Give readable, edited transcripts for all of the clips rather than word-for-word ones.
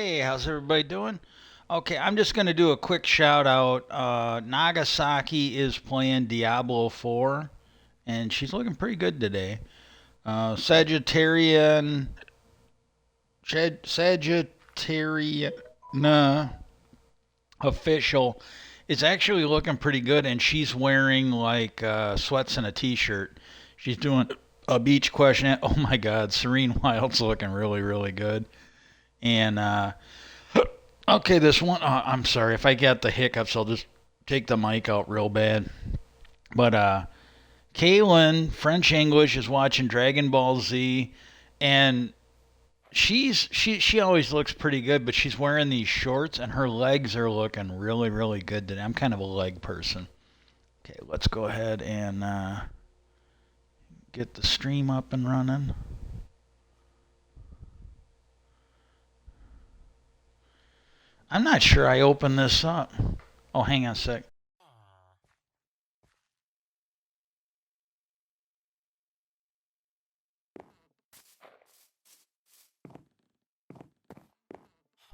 Hey, how's everybody doing? Okay, I'm just going to do a quick shout out. Nagasaki is playing Diablo 4, and she's looking pretty good today. Sagittarian, Sagittarian official is actually looking pretty good, and she's wearing like sweats and a t-shirt. She's doing a beach question. Oh my God, Serene Wild's looking really, really good. And okay, this one, I'm sorry if I get the hiccups. I'll just take the mic out real bad. But Kaylin, French English, is watching Dragon Ball Z, and she always looks pretty good, but she's wearing these shorts, and her legs are looking really, really good today. I'm kind of a leg person. Okay, let's go ahead and get the stream up and running. I'm not sure I opened this up. Oh, hang on a sec.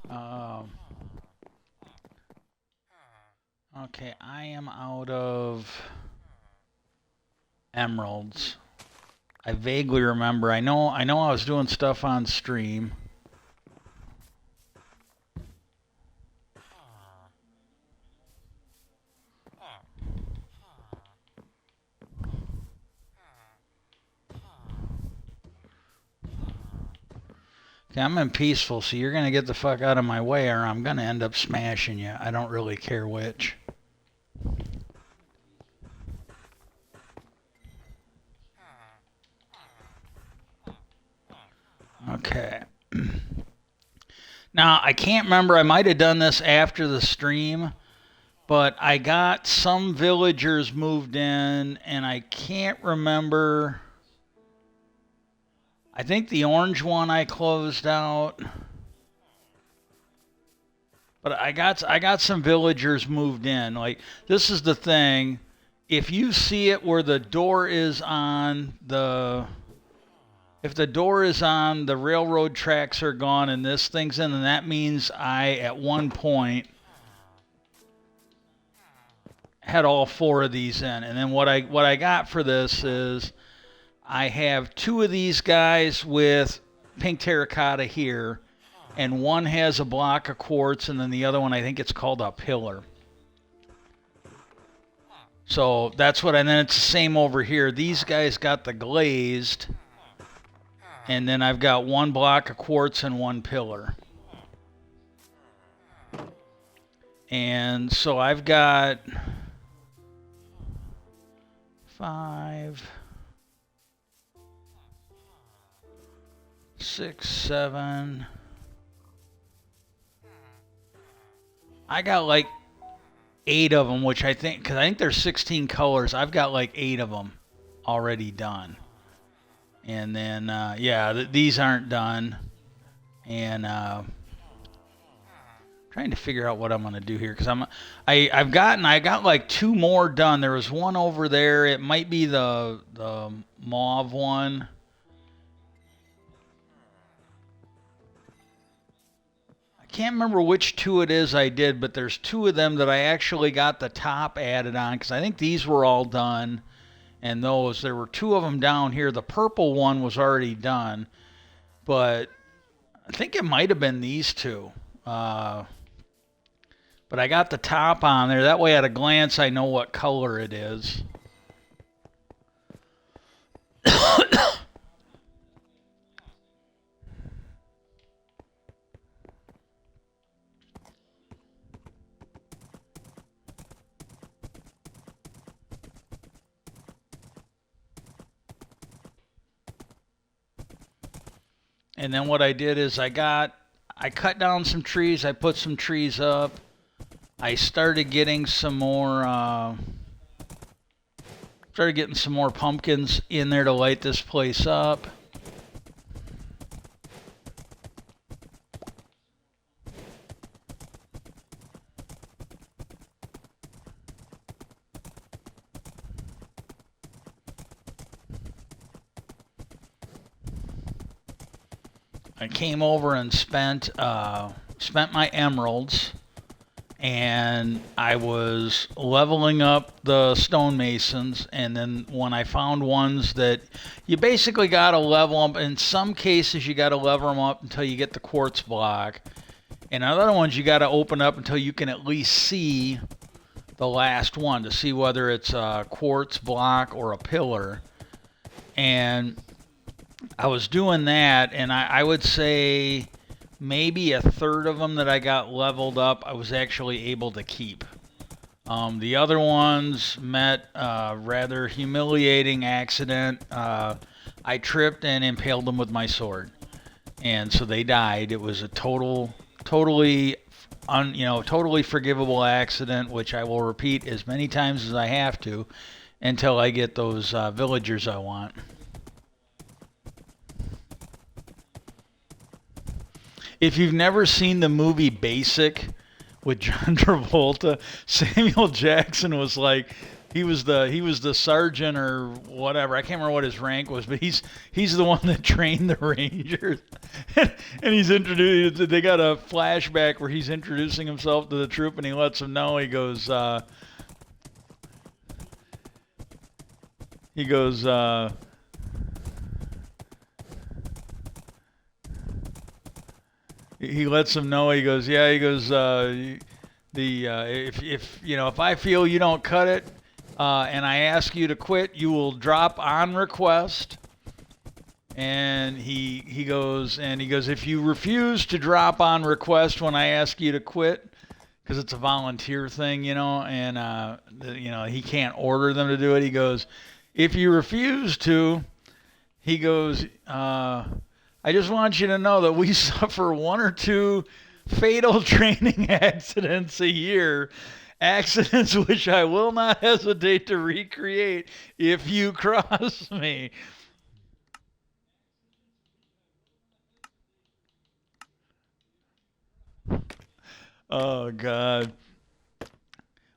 Um, okay, I am out of emeralds. I vaguely remember. I know I was doing stuff on stream. Okay, I'm in peaceful, so you're gonna get the fuck out of my way, or I'm gonna end up smashing you. I don't really care which. Okay. Now, I can't remember. I might have done this after the stream, but I got some villagers moved in, and I can't remember. I think the orange one I closed out, but I got some villagers moved in. Like, this is the thing. If you see it where the door is on the if the door is on, the railroad tracks are gone, and this thing's in, then that means I, at one point, had all four of these in. And then what I got for this is I have two of these guys with pink terracotta here, and one has a block of quartz, and then the other one, I think it's called a pillar. So that's what, and then it's the same over here. These guys got the glazed, and then I've got one block of quartz and one pillar. And so I've got 5, 6, 7. I got like 8 of them, which I think, because I think there's 16 colors. I've got like 8 of them already done. And then, yeah, these aren't done. And trying to figure out what I'm gonna do here because I got like 2 more done. There was one over there. It might be the mauve one. I can't remember which 2 it is I did, but there's 2 of them that I actually got the top added on because I think these were all done. And those, there were 2 of them down here. The purple one was already done, but I think it might have been these 2. But I got the top on there. That way, at a glance, I know what color it is. And then what I did is I cut down some trees. I put some trees up. I started getting some more pumpkins in there to light this place up. I came over and spent spent my emeralds, and I was leveling up the stonemasons. And then when I found ones that you basically got to level them, in some cases you got to level them up until you get the quartz block, and other ones you got to open up until you can at least see the last one to see whether it's a quartz block or a pillar. And I was doing that, and I would say maybe a third of them that I got leveled up, I was actually able to keep. The other ones met a rather humiliating accident. I tripped and impaled them with my sword, and so they died. It was a totally, totally forgivable accident, which I will repeat as many times as I have to until I get those villagers I want. If you've never seen the movie Basic with John Travolta, Samuel Jackson was like, he was the sergeant or whatever. I can't remember what his rank was, but he's the one that trained the Rangers. And he's introduced. They got a flashback where he's introducing himself to the troop, and he lets them know. He goes. He goes. He lets them know. He goes, yeah. He goes, if I feel you don't cut it, and I ask you to quit, you will drop on request. And he goes, if you refuse to drop on request when I ask you to quit, because it's a volunteer thing, and he can't order them to do it. He goes, if you refuse to, he goes, I just want you to know that we suffer one or two fatal training accidents a year, accidents which I will not hesitate to recreate if you cross me. Oh God.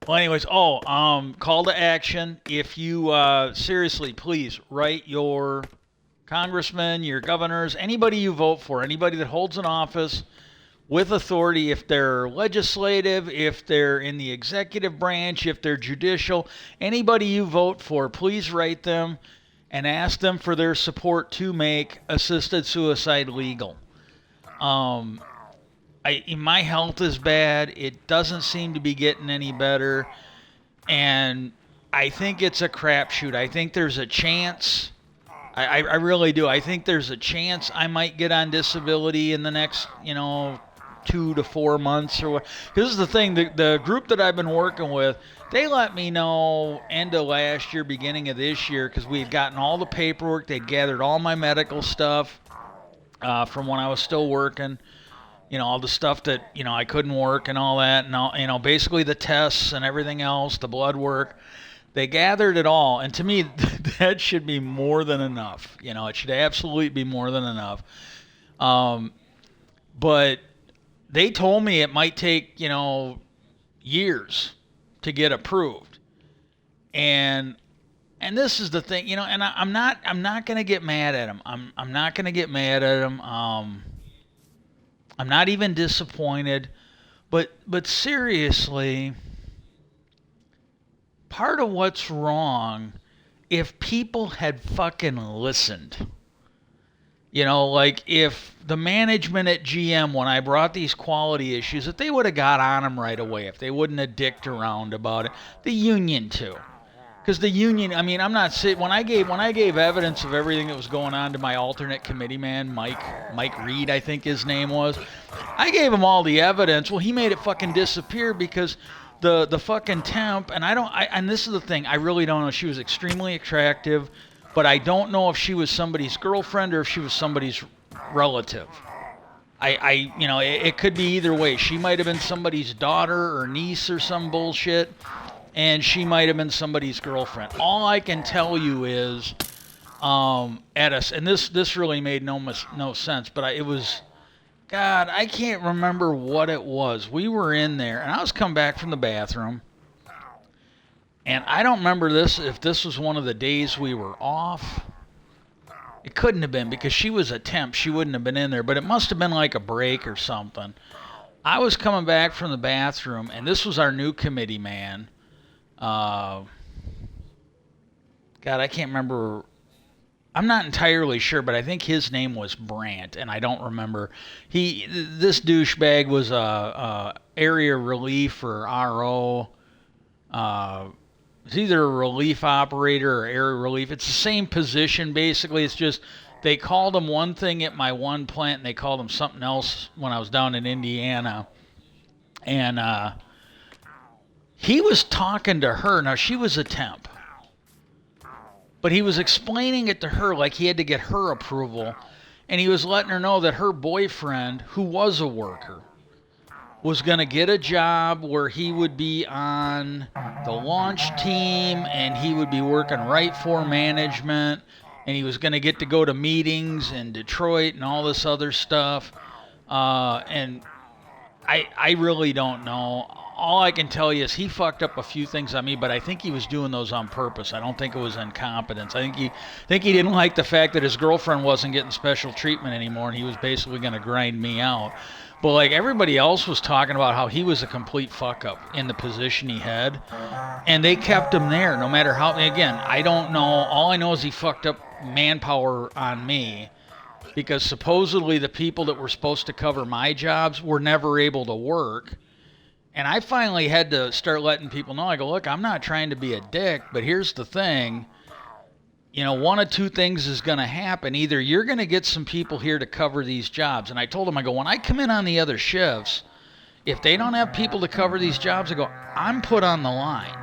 Well, anyways, call to action. If you seriously, please write your congressmen, your governors, anybody you vote for, anybody that holds an office with authority, if they're legislative, if they're in the executive branch, if they're judicial, anybody you vote for, please write them and ask them for their support to make assisted suicide legal. My health is bad. It doesn't seem to be getting any better, and I think it's a crapshoot. I think there's a chance. I really do. I think there's a chance I might get on disability in the next, 2 to 4 months or what. This is the thing. The group that I've been working with, they let me know end of last year, beginning of this year, because we had gotten all the paperwork. They'd gathered all my medical stuff from when I was still working. All the stuff that, I couldn't work and all that. And, all, basically the tests and everything else, the blood work. They gathered it all, and to me, that should be more than enough. It should absolutely be more than enough. But they told me it might take, years to get approved. And this is the thing, and I'm not gonna get mad at them. I'm not gonna get mad at them. I'm not even disappointed. But seriously, part of what's wrong, if people had fucking listened, like if the management at GM, when I brought these quality issues, if they would have got on them right away, if they wouldn't have dicked around about it, the union too. Because the union, I'm not sitting, when I gave evidence of everything that was going on to my alternate committee man, Mike Reed, I think his name was, I gave him all the evidence. Well, he made it fucking disappear because the fucking temp, and this is the thing, I really don't know. She was extremely attractive, but I don't know if she was somebody's girlfriend or if she was somebody's relative. It could be either way. She might have been somebody's daughter or niece or some bullshit, and she might have been somebody's girlfriend. All I can tell you is, and this really made no sense, but it was. God, I can't remember what it was. We were in there, and I was coming back from the bathroom, and I don't remember if this was one of the days we were off. It couldn't have been, because she was a temp. She wouldn't have been in there, but it must have been like a break or something. I was coming back from the bathroom, and this was our new committee man. Uh, God, I can't remember. I'm not entirely sure, but I think his name was Brandt, and I don't remember. This douchebag was a area relief or RO. It's either a relief operator or area relief. It's the same position basically. It's just they called him one thing at my one plant, and they called him something else when I was down in Indiana. And he was talking to her. Now she was a temp. But he was explaining it to her like he had to get her approval. And he was letting her know that her boyfriend, who was a worker, was going to get a job where he would be on the launch team and he would be working right for management. And he was going to get to go to meetings in Detroit and all this other stuff. And I really don't know. All I can tell you is he fucked up a few things on me, but I think he was doing those on purpose. I don't think it was incompetence. I think he didn't like the fact that his girlfriend wasn't getting special treatment anymore, and he was basically going to grind me out. But like everybody else was talking about how he was a complete fuck up in the position he had, and they kept him there no matter how. Again, I don't know. All I know is he fucked up manpower on me. Because supposedly the people that were supposed to cover my jobs were never able to work. And I finally had to start letting people know. I go, look, I'm not trying to be a dick, but here's the thing. You know, one of two things is going to happen. Either you're going to get some people here to cover these jobs. And I told them, I go, when I come in on the other shifts, if they don't have people to cover these jobs, I go, I'm put on the line.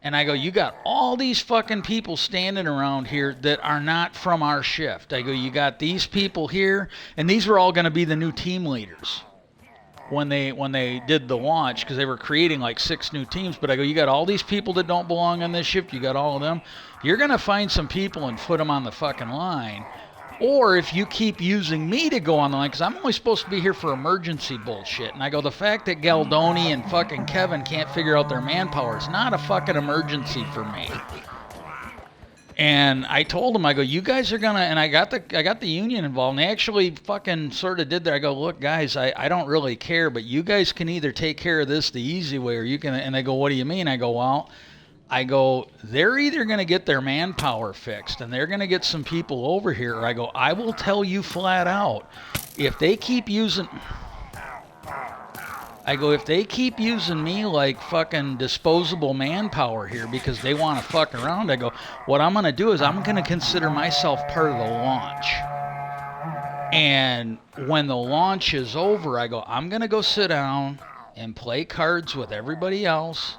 And I go, you got all these fucking people standing around here that are not from our shift. I go, you got these people here, and these were all going to be the new team leaders when they did the launch, because they were creating like 6 new teams. But I go, you got all these people that don't belong on this shift. You got all of them. You're going to find some people and put them on the fucking line. Or if you keep using me to go on the line, because I'm only supposed to be here for emergency bullshit. And I go, the fact that Galdoni and fucking Kevin can't figure out their manpower is not a fucking emergency for me. And I told them, I go, you guys are gonna, and I got the union involved, and they actually fucking sort of did that. I go, look, guys, I don't really care, but you guys can either take care of this the easy way, or you can. And they go, what do you mean? I go, well, they're either going to get their manpower fixed and they're going to get some people over here, or I go, I will tell you flat out, if they keep using me like fucking disposable manpower here because they want to fuck around, I go, what I'm going to do is I'm going to consider myself part of the launch. And when the launch is over, I go, I'm going to go sit down and play cards with everybody else.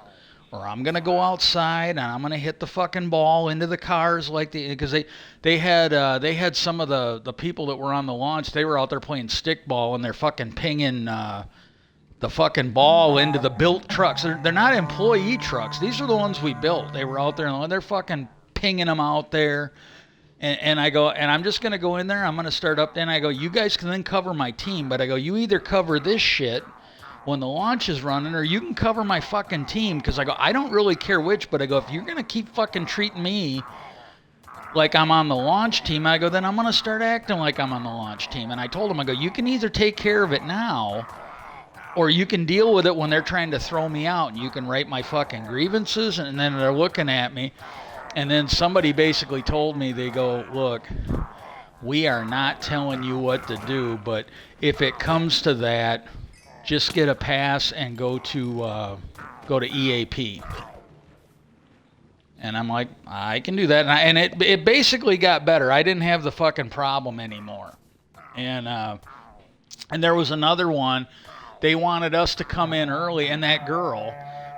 Or I'm gonna go outside and I'm gonna hit the fucking ball into the cars because they had some of the people that were on the launch. They were out there playing stickball and they're fucking pinging the fucking ball into the built trucks. They're not employee trucks. These are the ones we built. They were out there and they're fucking pinging them out there. And I go, and I'm just gonna go in there. I'm gonna start up. And I go, you guys can then cover my team. But I go, you either cover this shit when the launch is running, or you can cover my fucking team, because I go, I don't really care which, but I go, if you're going to keep fucking treating me like I'm on the launch team, I go, then I'm going to start acting like I'm on the launch team. And I told him, I go, you can either take care of it now, or you can deal with it when they're trying to throw me out, and you can write my fucking grievances, and then they're looking at me. And then somebody basically told me, they go, look, we are not telling you what to do, but if it comes to that, just get a pass and go to EAP. And I'm like, I can do that. And it basically got better. I didn't have the fucking problem anymore. And there was another one. They wanted us to come in early, and that girl,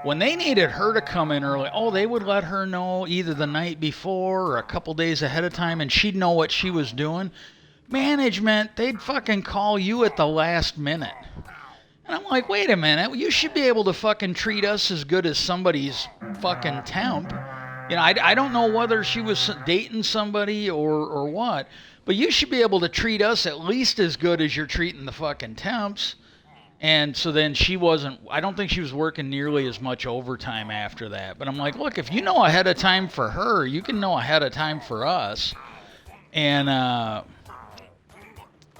when they needed her to come in early, they would let her know either the night before or a couple days ahead of time, and she'd know what she was doing. Management, they'd fucking call you at the last minute. And I'm like, wait a minute, you should be able to fucking treat us as good as somebody's fucking temp. You know, I don't know whether she was dating somebody or what, but you should be able to treat us at least as good as you're treating the fucking temps. And so then I don't think she was working nearly as much overtime after that. But I'm like, look, if you know ahead of time for her, you can know ahead of time for us. And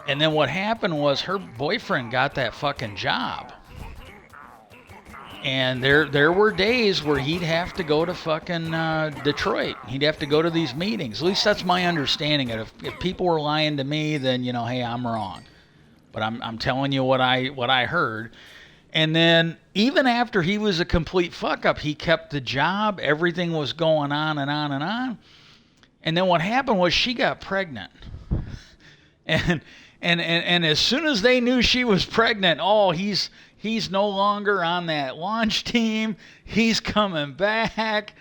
And then what happened was her boyfriend got that fucking job. And there were days where he'd have to go to fucking Detroit. He'd have to go to these meetings. At least that's my understanding. If people were lying to me, then hey, I'm wrong. But I'm telling you what I heard. And then even after he was a complete fuck up, he kept the job. Everything was going on and on and on. And then what happened was she got pregnant. And and as soon as they knew she was pregnant, oh, he's no longer on that launch team. He's coming back.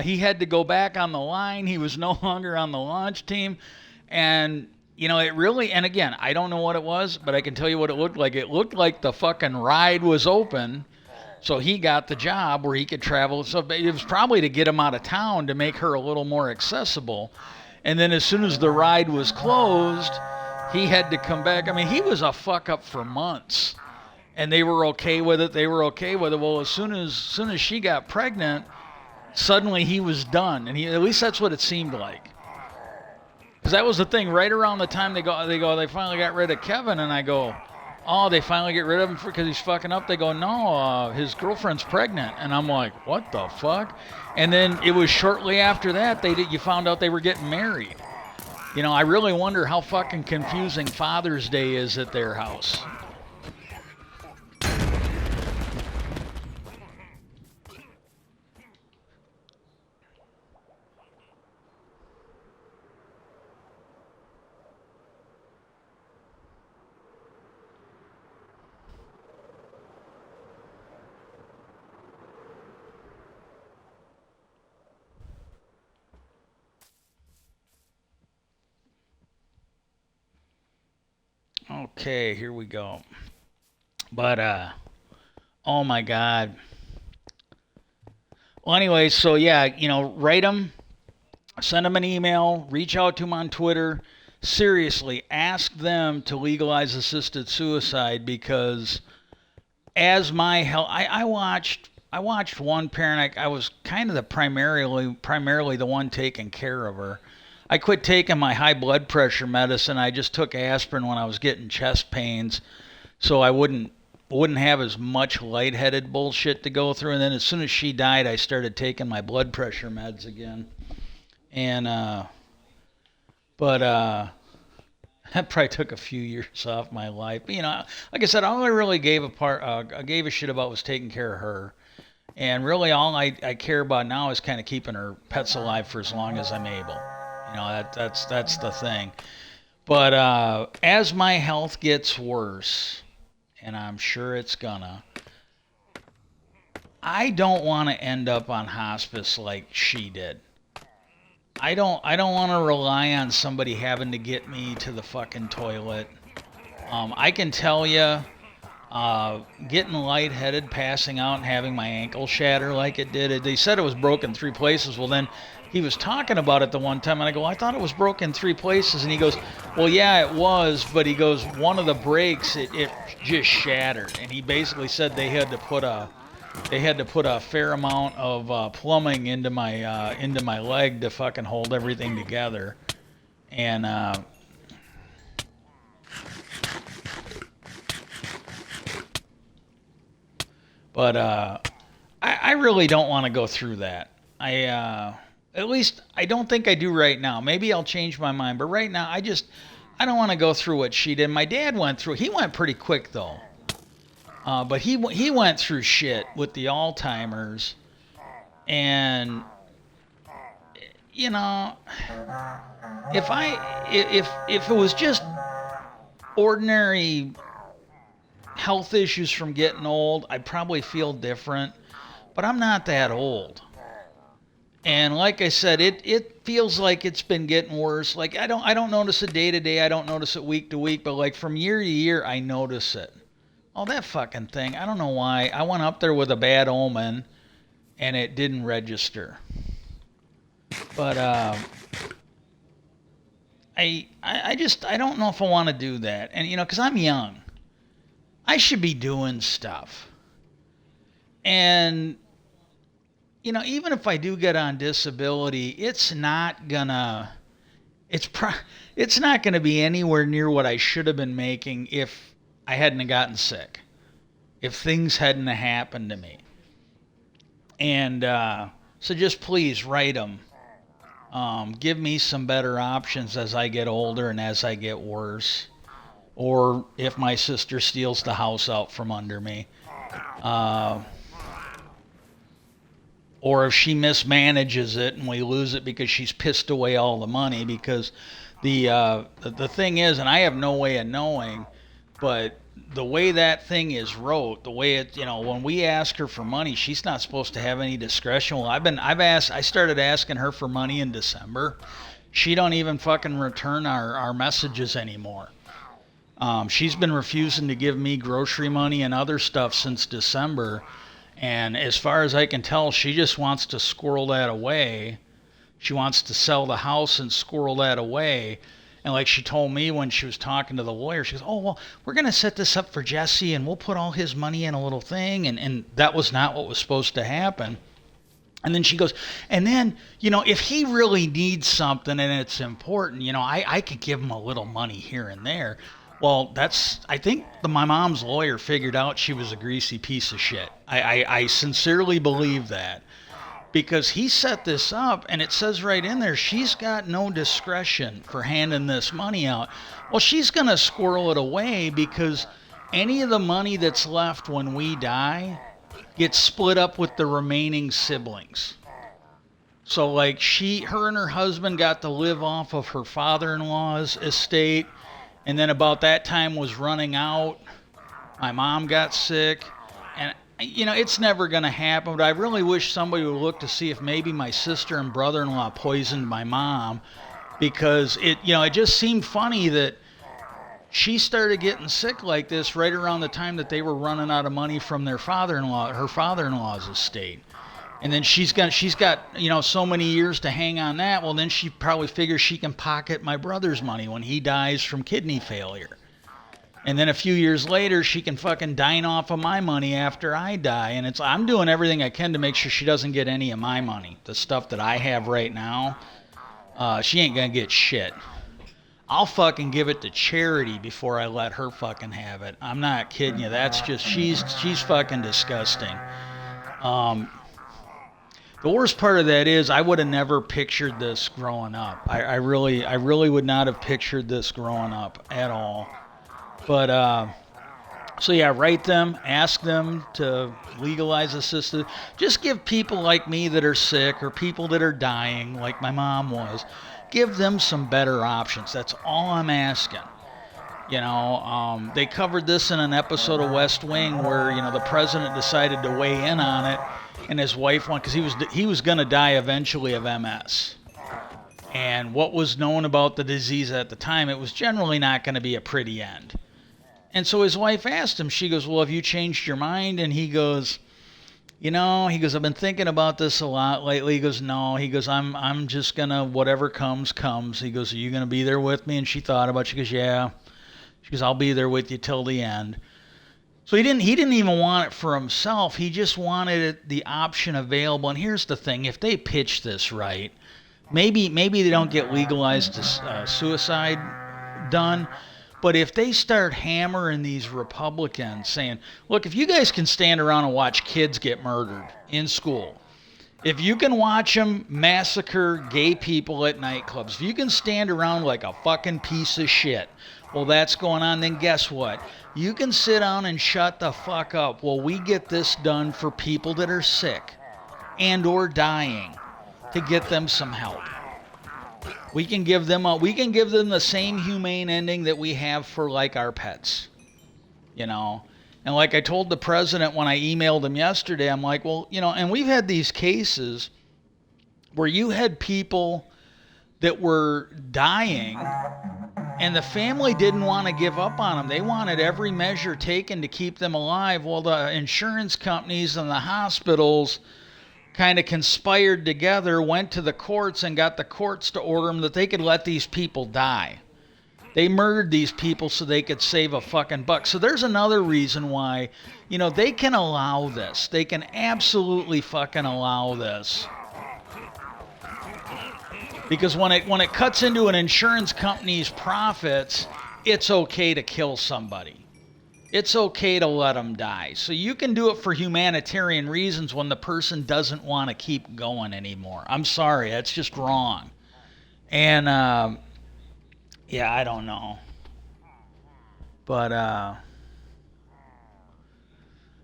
He had to go back on the line. He was no longer on the launch team. And it really, and again, I don't know what it was, but I can tell you what it looked like. It looked like the fucking ride was open. So he got the job where he could travel. So it was probably to get him out of town to make her a little more accessible. And then as soon as the ride was closed, he had to come back. I mean, he was a fuck up for months. And they were okay with it. Well, as soon as she got pregnant, suddenly he was done. And at least that's what it seemed like. Because that was the thing. Right around the time they finally got rid of Kevin, and I go, oh, they finally get rid of him because he's fucking up. They go, no, his girlfriend's pregnant. And I'm like, what the fuck? And then it was shortly after that you found out they were getting married. I really wonder how fucking confusing Father's Day is at their house. Okay, here we go. But oh my God. Well, anyway, so yeah, write them, send them an email, reach out to them on Twitter. Seriously, ask them to legalize assisted suicide because as my health, I watched one parent. I was kind of the primarily the one taking care of her. I quit taking my high blood pressure medicine. I just took aspirin when I was getting chest pains, so I wouldn't have as much lightheaded bullshit to go through. And then as soon as she died, I started taking my blood pressure meds again. And but that probably took a few years off my life. But, like I said, all I really gave a shit about was taking care of her. And really, all I care about now is kind of keeping her pets alive for as long as I'm able. That's the thing. But as my health gets worse, and I'm sure it's gonna, I don't want to end up on hospice like she did. I don't want to rely on somebody having to get me to the fucking toilet. I can tell you, getting lightheaded, passing out, and having my ankle shatter like it did. They said it was broken 3 places. Well, then he was talking about it the one time, and I go, I thought it was broken 3 places. And he goes, well, yeah, it was, but he goes, one of the breaks, it just shattered. And he basically said they had to put a fair amount of plumbing into my leg to fucking hold everything together. And but I really don't want to go through that. At least I don't think I do right now. Maybe I'll change my mind, but right now I don't want to go through what she did. My dad went through. He went pretty quick though. But he went through shit with the Alzheimer's, and if it was just ordinary health issues from getting old, I'd probably feel different. But I'm not that old. And like I said, it feels like it's been getting worse. Like I don't notice it day to day, I don't notice it week to week, but like from year to year I notice it. Oh, that fucking thing. I don't know why. I went up there with a bad omen and it didn't register. But I don't know if I want to do that. And cuz I'm young. I should be doing stuff. And even if I do get on disability, it's not gonna It's it's not going to be anywhere near what I should have been making if I hadn't have gotten sick, if things hadn't have happened to me. And so just please write them. Give me some better options as I get older and as I get worse. Or if my sister steals the house out from under me. Uh, or if she mismanages it and we lose it because she's pissed away all the money. Because the thing is, and I have no way of knowing, but the way that thing is wrote, the way it, when we ask her for money, she's not supposed to have any discretion. Well, I started asking her for money in December. She don't even fucking return our messages anymore. She's been refusing to give me grocery money and other stuff since December. And as far as I can tell, she just wants to squirrel that away. She wants to sell the house and squirrel that away. And like she told me when she was talking to the lawyer, she goes, "Oh, well, we're going to set this up for Jesse and we'll put all his money in a little thing." And that was not what was supposed to happen. And then she goes, and then, if he really needs something and it's important, I could give him a little money here and there. Well, I think my mom's lawyer figured out she was a greasy piece of shit. I sincerely believe that. Because he set this up, and it says right in there, she's got no discretion for handing this money out. Well, she's going to squirrel it away because any of the money that's left when we die gets split up with the remaining siblings. So, like, her and her husband got to live off of her father-in-law's estate, and then about that time was running out. My mom got sick, and it's never going to happen, but I really wish somebody would look to see if maybe my sister and brother-in-law poisoned my mom, because it just seemed funny that she started getting sick like this right around the time that they were running out of money from her father-in-law's estate. And then she's got so many years to hang on that. Well, then she probably figures she can pocket my brother's money when he dies from kidney failure. And then a few years later, she can fucking dine off of my money after I die. And I'm doing everything I can to make sure she doesn't get any of my money. The stuff that I have right now, she ain't gonna get shit. I'll fucking give it to charity before I let her fucking have it. I'm not kidding you. That's just, she's fucking disgusting. The worst part of that is I would have never pictured this growing up. I really would not have pictured this growing up at all. But, so yeah, write them, ask them to legalize assisted. Just give people like me that are sick or people that are dying, like my mom was, give them some better options. That's all I'm asking. They covered this in an episode of West Wing where, the president decided to weigh in on it, and his wife went, because he was going to die eventually of MS. And what was known about the disease at the time, it was generally not going to be a pretty end. And so his wife asked him, she goes, "Well, have you changed your mind?" And he goes, "I've been thinking about this a lot lately." He goes, "No." He goes, I'm just going to, whatever comes. He goes, "Are you going to be there with me?" And she thought about it. She goes, "Yeah." She goes, "I'll be there with you till the end." So he didn't even want it for himself. He just wanted the option available. And here's the thing. If they pitch this right, maybe they don't get legalized suicide done. But if they start hammering these Republicans saying, "Look, if you guys can stand around and watch kids get murdered in school, if you can watch them massacre gay people at nightclubs, if you can stand around like a fucking piece of shit, well, that's going on, then guess what? You can sit down and shut the fuck up while we get this done for people that are sick and or dying to get them some help. We can give them the same humane ending that we have for like our pets, And like I told the president when I emailed him yesterday, I'm like, well, and we've had these cases where you had people that were dying and the family didn't want to give up on them. They wanted every measure taken to keep them alive. Well, the insurance companies and the hospitals kind of conspired together, went to the courts and got the courts to order them that they could let these people die. They murdered these people so they could save a fucking buck. So there's another reason why, they can allow this. They can absolutely fucking allow this. Because when it cuts into an insurance company's profits, it's okay to kill somebody. It's okay to let them die. So you can do it for humanitarian reasons when the person doesn't want to keep going anymore. I'm sorry, that's just wrong. And yeah, I don't know. But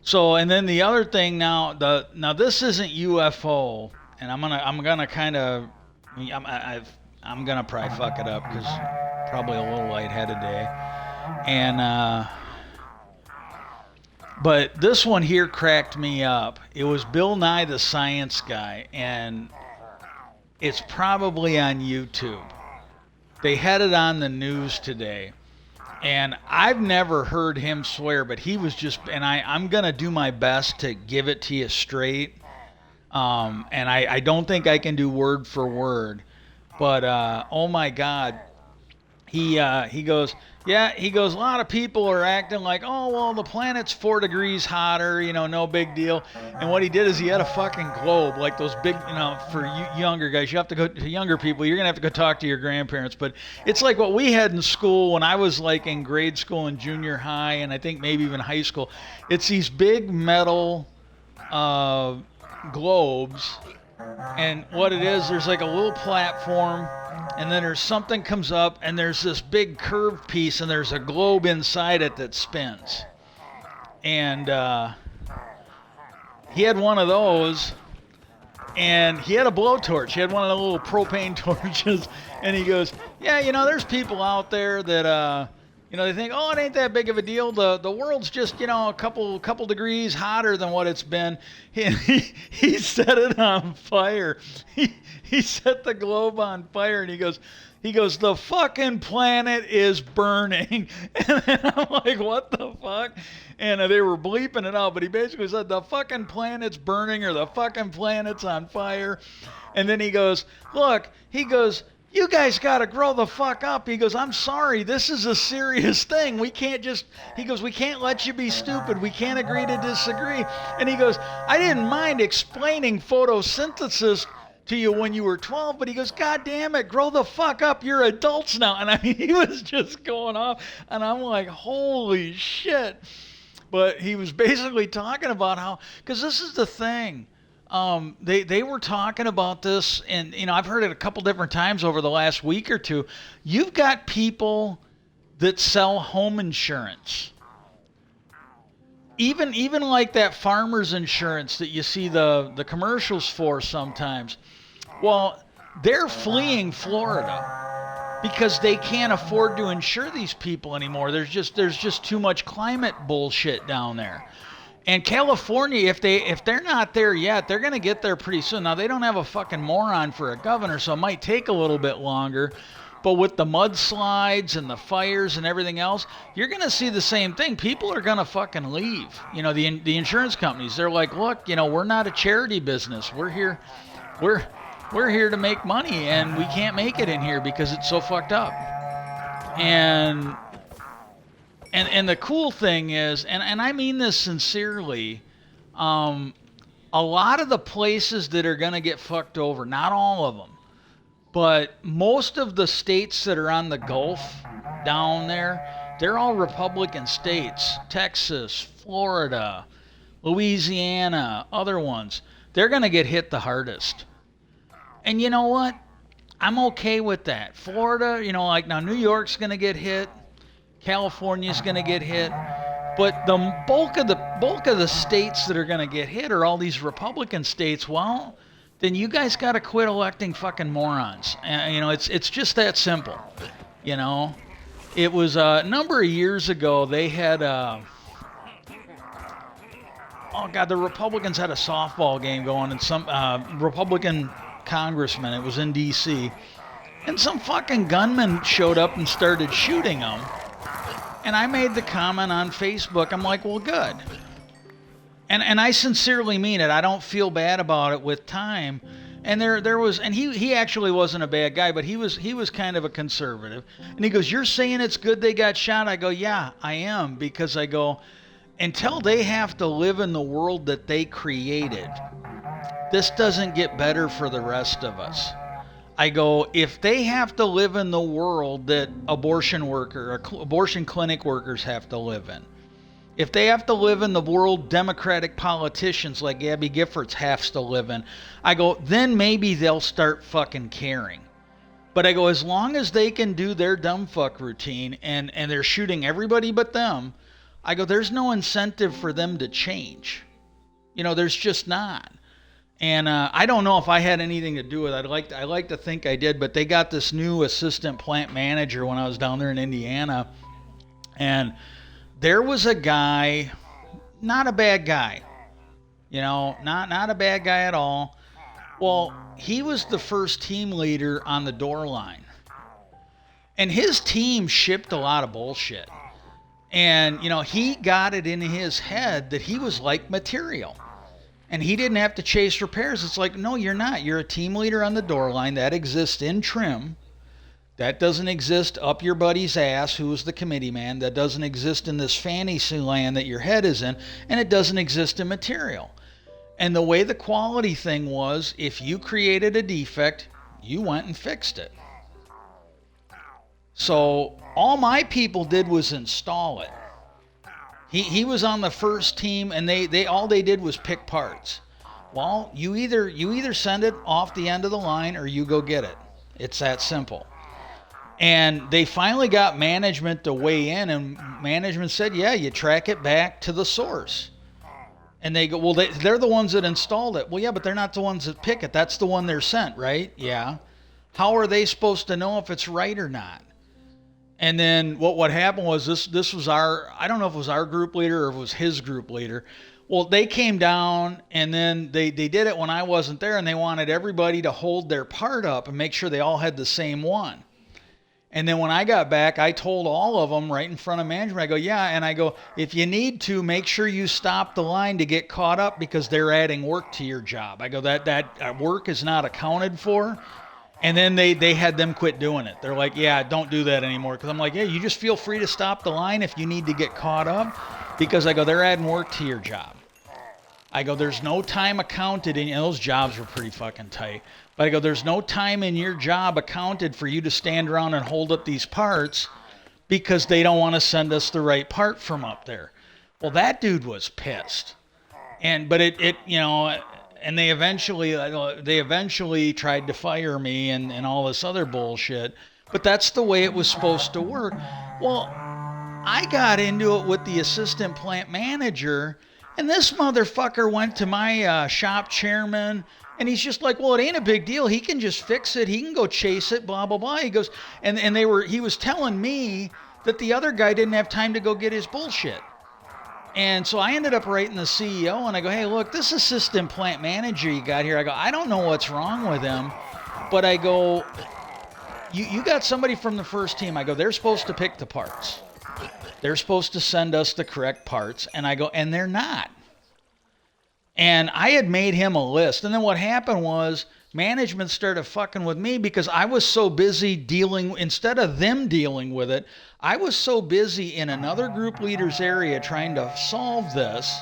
so, and then the other thing now, now this isn't UFO, and I'm gonna kind of I'm gonna probably fuck it up because probably a little lightheaded day, and but this one here cracked me up. It was Bill Nye the Science Guy, and it's probably on YouTube. They had it on the news today. And I've never heard him swear, but he was just, and I'm going to do my best to give it to you straight. And I don't think I can do word for word. But, oh my God. He goes, yeah, he goes, a lot of people are acting like, oh, well, the planet's 4 degrees hotter, you know, no big deal. And what he did is he had a fucking globe, like those big, you know, for younger guys, you have to go to younger people, you're going to have to go talk to your grandparents. But it's like what we had in school when I was like in grade school and junior high, and I think maybe even high school. It's these big metal globes. And what it is, there's like a little platform, and then there's something comes up, and there's this big curved piece, and there's a globe inside it that spins. And he had one of those, and he had a blowtorch. He had one of the little propane torches, and he goes, yeah, you know, there's people out there that, you know, they think, oh, it ain't that big of a deal. The world's just, you know, a couple degrees hotter than what it's been. He set it on fire. He set the globe on fire, and he goes, the fucking planet is burning. And then I'm like, what the fuck? And they were bleeping it out, but he basically said, the fucking planet's burning, or the fucking planet's on fire. And then he goes, look, he goes, you guys got to grow the fuck up. He goes, I'm sorry, this is a serious thing. We can't just, he goes, we can't let you be stupid. We can't agree to disagree. And he goes, I didn't mind explaining photosynthesis to you when you were 12, but he goes, God damn it, grow the fuck up. You're adults now. And I mean, he was just going off, and I'm like, holy shit. But he was basically talking about how, because this is the thing. They were talking about this, and you know, I've heard it a couple different times over the last week or two. You've got people that sell home insurance, even like that farmer's insurance that you see the commercials for sometimes. Well, they're fleeing Florida because they can't afford to insure these people anymore. There's just too much climate bullshit down there. And California, if they're not there yet, they're going to get there pretty soon. Now, they don't have a fucking moron for a governor, so it might take a little bit longer. But with the mudslides and the fires and everything else, you're going to see the same thing. People are going to fucking leave. You know, the insurance companies, they're like, look, you know, we're not a charity business. We're here to make money, and we can't make it in here because it's so fucked up. And the cool thing is, and I mean this sincerely, a lot of the places that are going to get fucked over, not all of them, but most of the states that are on the Gulf down there, they're all Republican states. Texas, Florida, Louisiana, other ones. They're going to get hit the hardest. And you know what? I'm okay with that. Florida, you know, like now New York's going to get hit. California's going to get hit, but the bulk of the states that are going to get hit are all these Republican states. Well, then you guys got to quit electing fucking morons. You know, it's just that simple. You know, it was a number of years ago. They had oh god, the Republicans had a softball game going, and some Republican congressman. It was in D.C. and some fucking gunman showed up and started shooting them. And I made the comment on Facebook. I'm like, well, good. And I sincerely mean it. I don't feel bad about it with time. And there was, and he actually wasn't a bad guy, but he was kind of a conservative. And he goes, you're saying it's good they got shot? I go, yeah, I am, because I go, until they have to live in the world that they created, this doesn't get better for the rest of us. I go, if they have to live in the world that abortion clinic workers have to live in, if they have to live in the world Democratic politicians like Gabby Giffords has to live in, I go, then maybe they'll start fucking caring. But I go, as long as they can do their dumb fuck routine and they're shooting everybody but them, I go, there's no incentive for them to change. There's just not. And I don't know if I had anything to do with it. I like to think I did, but they got this new assistant plant manager when I was down there in Indiana. And there was a guy, not a bad guy, not a bad guy at all. Well, he was the first team leader on the door line. And his team shipped a lot of bullshit. And, he got it in his head that he was like material. And he didn't have to chase repairs. It's like, no, you're not. You're a team leader on the door line. That exists in trim. That doesn't exist up your buddy's ass, who is the committee man. That doesn't exist in this fantasy land that your head is in. And it doesn't exist in material. And the way the quality thing was, if you created a defect, you went and fixed it. So all my people did was install it. He was on the first team, and they all they did was pick parts. Well, you either send it off the end of the line or you go get it. It's that simple. And they finally got management to weigh in, and management said, yeah, you track it back to the source. And they go, well, they're the ones that installed it. Well, yeah, but they're not the ones that pick it. That's the one they're sent, right? Yeah. How are they supposed to know if it's right or not? And then what happened was this was I don't know if it was our group leader or if it was his group leader. Well, they came down, and then they did it when I wasn't there, and they wanted everybody to hold their part up and make sure they all had the same one. And then when I got back, I told all of them right in front of management, I go, yeah, and I go, if you need to, make sure you stop the line to get caught up because they're adding work to your job. I go, that work is not accounted for. And then they had them quit doing it. They're like, yeah, don't do that anymore. Because I'm like, yeah, you just feel free to stop the line if you need to get caught up. Because I go, they're adding work to your job. I go, there's no time accounted in, and those jobs were pretty fucking tight. But I go, there's no time in your job accounted for you to stand around and hold up these parts because they don't want to send us the right part from up there. Well, that dude was pissed. But and they eventually tried to fire me and all this other bullshit. But that's the way it was supposed to work. Well, I got into it with the assistant plant manager, and this motherfucker went to my shop chairman, and he's just like, well, it ain't a big deal. He can just fix it. He can go chase it, blah, blah, blah. He goes, he was telling me that the other guy didn't have time to go get his bullshit. And so I ended up writing the CEO, and I go, hey, look, this assistant plant manager you got here, I go, I don't know what's wrong with him, but I go, you got somebody from the first team. I go, they're supposed to pick the parts. They're supposed to send us the correct parts. And I go, and they're not. And I had made him a list. And then what happened was management started fucking with me because I was so busy instead of them dealing with it, I was so busy in another group leader's area trying to solve this.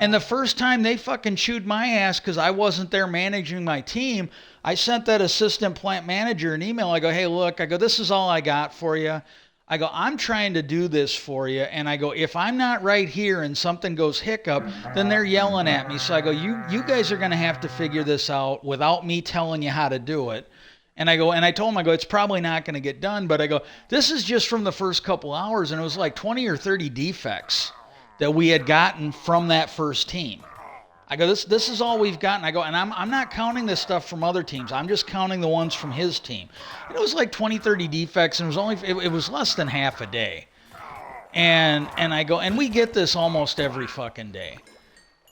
And the first time they fucking chewed my ass because I wasn't there managing my team, I sent that assistant plant manager an email. I go, hey, look, this is all I got for you. I go, I'm trying to do this for you. And I go, if I'm not right here and something goes hiccup, then they're yelling at me. So I go, you guys are going to have to figure this out without me telling you how to do it. And I told him, it's probably not going to get done. But I go, this is just from the first couple hours. And it was like 20 or 30 defects that we had gotten from that first team. I go, this is all we've gotten. I go, and I'm not counting this stuff from other teams. I'm just counting the ones from his team. And it was like 20, 30 defects, and it was less than half a day. And I go, and we get this almost every fucking day.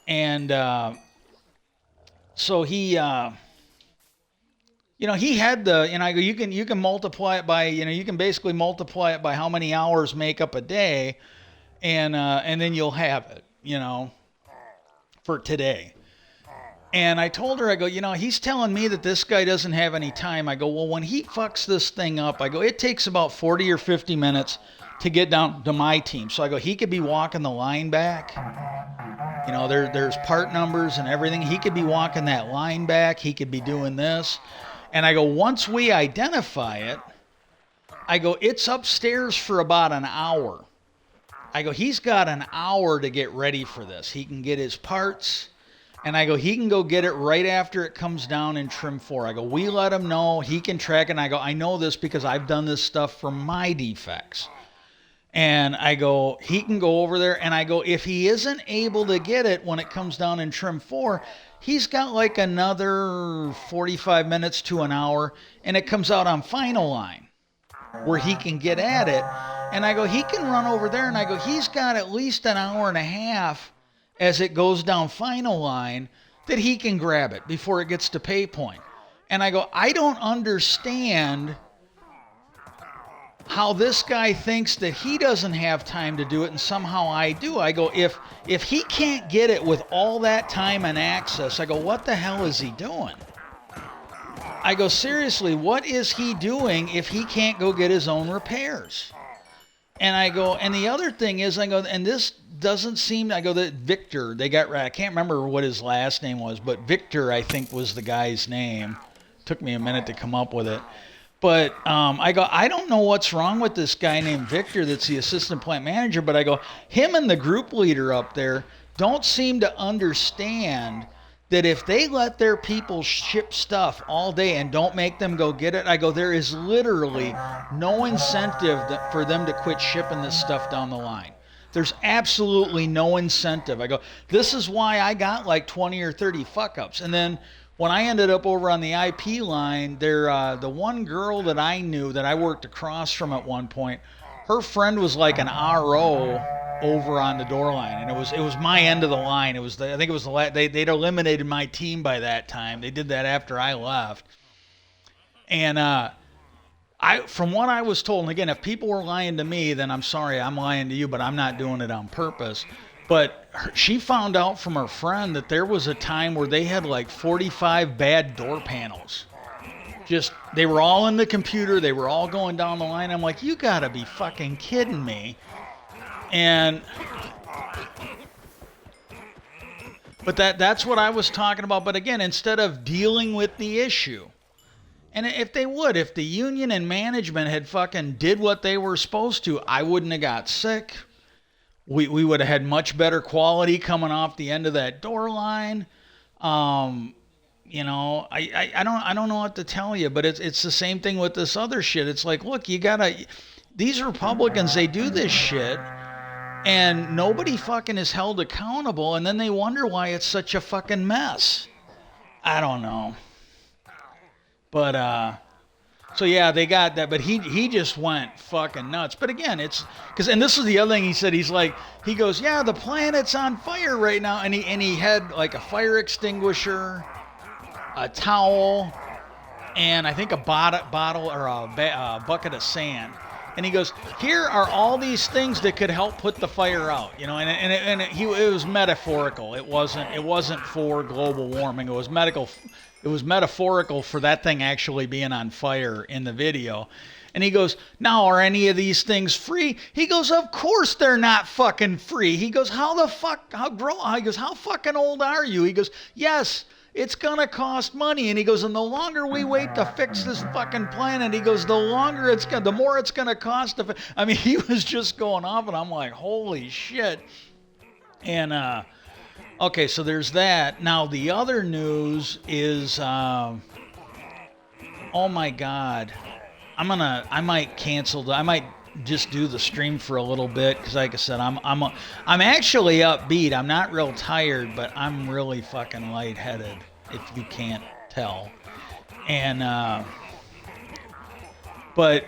And so he he had I go, you can multiply it by, you can basically multiply it by how many hours make up a day, and then you'll have it, for today. And I told her, I go, he's telling me that this guy doesn't have any time. I go, well, when he fucks this thing up, I go, it takes about 40 or 50 minutes to get down to my team. So I go, he could be walking the line back. There's part numbers and everything. He could be walking that line back. He could be doing this. And I go, once we identify it, I go, it's upstairs for about an hour. I go, he's got an hour to get ready for this. He can get his parts. And I go, he can go get it right after it comes down in trim 4. I go, we let him know. He can track it. And I go, I know this because I've done this stuff for my defects. And I go, he can go over there. And I go, if he isn't able to get it when it comes down in trim 4, he's got like another 45 minutes to an hour. And it comes out on final line where he can get at it. And I go, he can run over there. And I go, he's got at least an hour and a half as it goes down final line that he can grab it before it gets to pay point. And I go, I don't understand how this guy thinks that he doesn't have time to do it and somehow I do. I go, if he can't get it with all that time and access, I go, what the hell is he doing? I go, seriously, what is he doing if he can't go get his own repairs? And I go, and the other thing is, I go, and this doesn't seem, I go, that Victor, they got right. I can't remember what his last name was, but Victor, I think, was the guy's name. Took me a minute to come up with it. But I go, I don't know what's wrong with this guy named Victor that's the assistant plant manager, but I go, him and the group leader up there don't seem to understand that if they let their people ship stuff all day and don't make them go get it, I go, there is literally no incentive for them to quit shipping this stuff down the line. There's absolutely no incentive. I go, this is why I got like 20 or 30 fuck-ups. And then when I ended up over on the IP line, the one girl that I knew that I worked across from at one point, her friend was like an RO over on the door line, and it was my end of the line. I think it was they'd eliminated my team by that time. They did that after I left, and from what I was told, and again, if people were lying to me, then I'm sorry, I'm lying to you, but I'm not doing it on purpose. But she found out from her friend that there was a time where they had like 45 bad door panels. Just, they were all in the computer. They were all going down the line. I'm like, you gotta be fucking kidding me. But that's what I was talking about. But again, instead of dealing with the issue, and if the union and management had fucking did what they were supposed to, I wouldn't have got sick. We would have had much better quality coming off the end of that door line. You know, I don't know what to tell you, but it's the same thing with this other shit. It's like, look, these Republicans, they do this shit, and nobody fucking is held accountable, and then they wonder why it's such a fucking mess. I don't know. But, so yeah, they got that, but he just went fucking nuts. But again, and this is the other thing he said, he goes, yeah, the planet's on fire right now, and he had like a fire extinguisher, a towel, and I think a bottle or a bucket of sand. And he goes, here are all these things that could help put the fire out, you know. And it was metaphorical. It wasn't for global warming. It was metaphorical for that thing actually being on fire in the video. And he goes, now, are any of these things free? He goes, of course they're not fucking free. He goes, how fucking old are you? He goes, yes, it's going to cost money. And he goes, and the longer we wait to fix this fucking planet, he goes, the more it's going to cost. I mean, he was just going off, and I'm like, holy shit. And, okay, so there's that. Now, the other news is, oh my God. I might just do the stream for a little bit, because like I said, I'm actually upbeat. I'm not real tired, but I'm really fucking lightheaded, if you can't tell. And but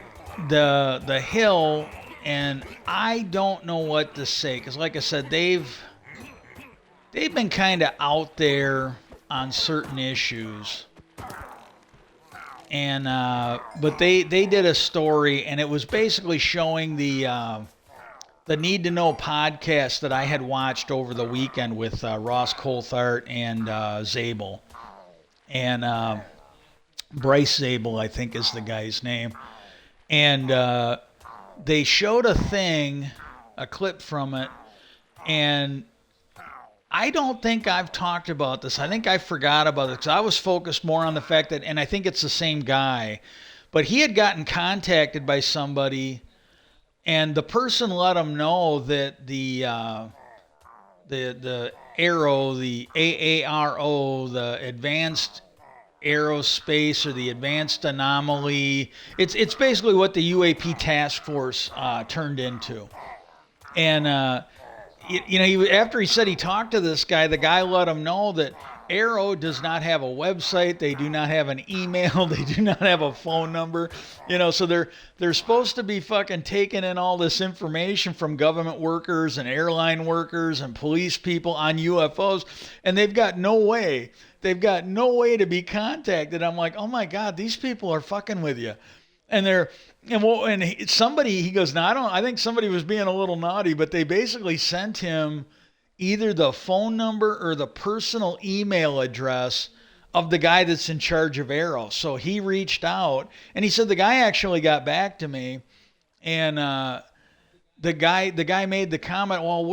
the Hill, and I don't know what to say, because like I said, they've been kind of out there on certain issues. And but they did a story, and it was basically showing the Need to Know podcast that I had watched over the weekend with Ross Coulthart and Zabel, and Bryce Zabel, I think is the guy's name. And they showed a clip from it, and I don't think I've talked about this. I think I forgot about it because I was focused more on the fact that, and I think it's the same guy, but he had gotten contacted by somebody, and the person let him know that the Arrow, the AARO, the Advanced Aerospace or the Advanced Anomaly, it's basically what the UAP task force turned into, and after he said he talked to this guy, the guy let him know that Arrow does not have a website. They do not have an email. They do not have a phone number. So they're supposed to be fucking taking in all this information from government workers and airline workers and police people on UFOs, and they've got no way. They've got no way to be contacted. I'm like, oh my God, these people are fucking with you. And somebody, he goes, no, I think somebody was being a little naughty, but they basically sent him either the phone number or the personal email address of the guy that's in charge of Arrow. So he reached out, and he said the guy actually got back to me, and the guy made the comment, well,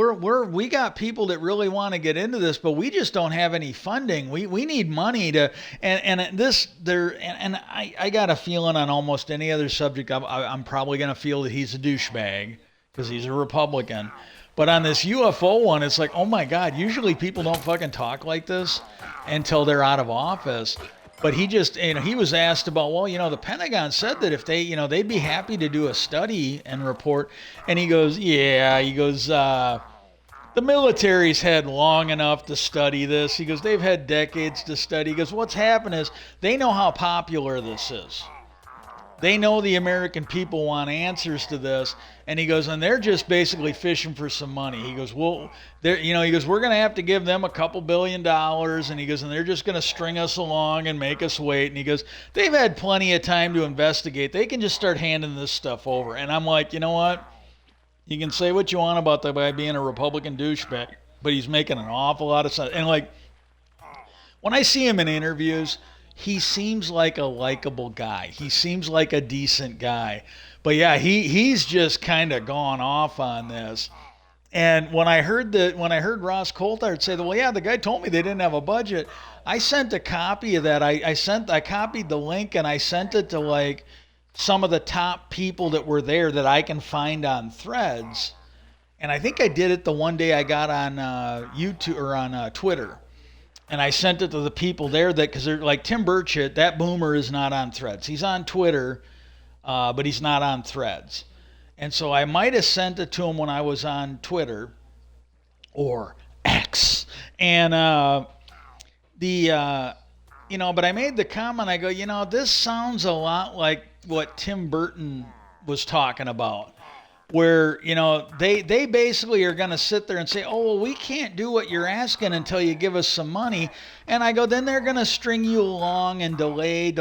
we got people that really want to get into this, but we just don't have any funding. We need money to, I got a feeling on almost any other subject, I'm probably going to feel that he's a douchebag because he's a Republican. But on this UFO one, it's like, oh my God, usually people don't fucking talk like this until they're out of office. But he was asked about, well, the Pentagon said that if they'd be happy to do a study and report. And he goes, the military's had long enough to study this. He goes, they've had decades to study. He goes, what's happened is they know how popular this is. They know the American people want answers to this, and he goes, and they're just basically fishing for some money. He goes, we're going to have to give them a couple $2 billion, and he goes, and they're just going to string us along and make us wait. And he goes, they've had plenty of time to investigate. They can just start handing this stuff over. And I'm like, you know what? You can say what you want about the guy being a Republican douchebag, but he's making an awful lot of sense. And like, when I see him in interviews, he seems like a likable guy. He seems like a decent guy. But yeah, he's just kind of gone off on this. And when I heard Ross Coulthard say that, well, yeah, the guy told me they didn't have a budget, I sent a copy of that. I copied the link and I sent it to like some of the top people that were there that I can find on Threads. And I think I did it the one day I got on YouTube or on Twitter. And I sent it to the people there because they're like Tim Burchett, that boomer is not on Threads. He's on Twitter, but he's not on Threads. And so I might have sent it to him when I was on Twitter or X. And but I made the comment, I go, this sounds a lot like what Tim Burton was talking about. Where, they basically are going to sit there and say, oh, well, we can't do what you're asking until you give us some money. And I go, then they're going to string you along and delay.